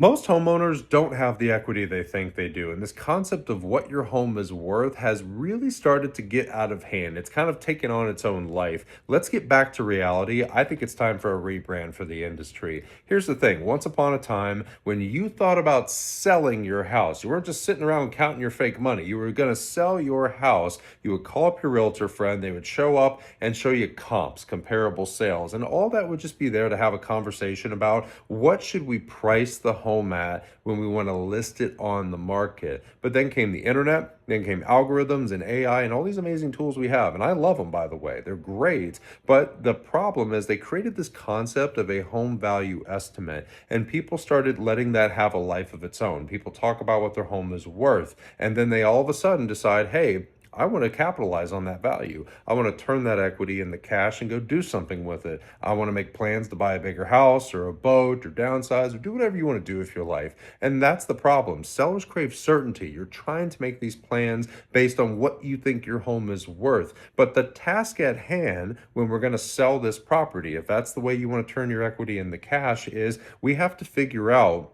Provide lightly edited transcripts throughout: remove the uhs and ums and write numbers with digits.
Most homeowners don't have the equity they think they do, and this concept of what your home is worth has really started to get out of hand. It's kind of taken on its own life. Let's get back to reality. I think it's time for a rebrand for the industry. Here's the thing. Once upon a time, when you thought about selling your house, you weren't just sitting around counting your fake money. You were going to sell your house. You would call up your realtor friend. They would show up and show you comps, comparable sales, and all that would just be there to have a conversation about what should we price the home at when we want to list it on the market. But then came the internet, then came algorithms and AI and all these amazing tools we have. And I love them, by the way. They're great. But the problem is they created this concept of a home value estimate, and people started letting that have a life of its own. People talk about what their home is worth, and then they all of a sudden decide, hey, I want to capitalize on that value. I want to turn that equity into cash and go do something with it. I want to make plans to buy a bigger house or a boat or downsize or do whatever you want to do with your life. And that's the problem. Sellers crave certainty. You're trying to make these plans based on what you think your home is worth. But the task at hand when we're going to sell this property, if that's the way you want to turn your equity into cash, is we have to figure out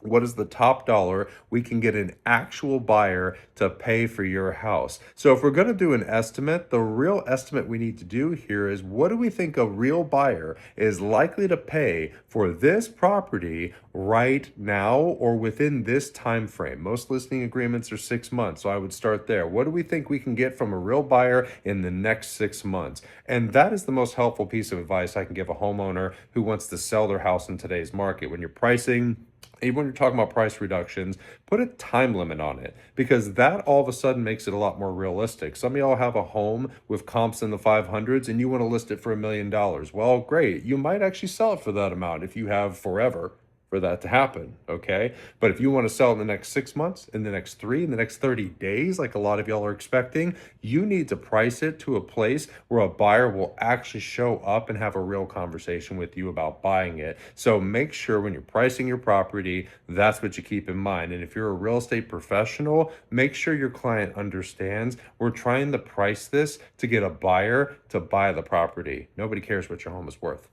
what is the top dollar we can get an actual buyer to pay for your house. So if we're going to do an estimate, the real estimate we need to do here is what do we think a real buyer is likely to pay for this property right now or within this time frame. Most listing agreements are 6 months, so I would start there. What do we think we can get from a real buyer in the next 6 months? And that is the most helpful piece of advice I can give a homeowner who wants to sell their house in today's market. When you're pricing, even when you're talking about price reductions, put a time limit on it, because that all of a sudden makes it a lot more realistic. Some of y'all have a home with comps in the 500s and you want to list it for $1 million. Well, great. You might actually sell it for that amount if you have forever for that to happen, okay? But if you want to sell in the next 6 months, in the next 3, in the next 30 days, like a lot of y'all are expecting, you need to price it to a place where a buyer will actually show up and have a real conversation with you about buying it. So make sure when you're pricing your property, that's what you keep in mind. And if you're a real estate professional, make sure your client understands we're trying to price this to get a buyer to buy the property. Nobody cares what your home is worth.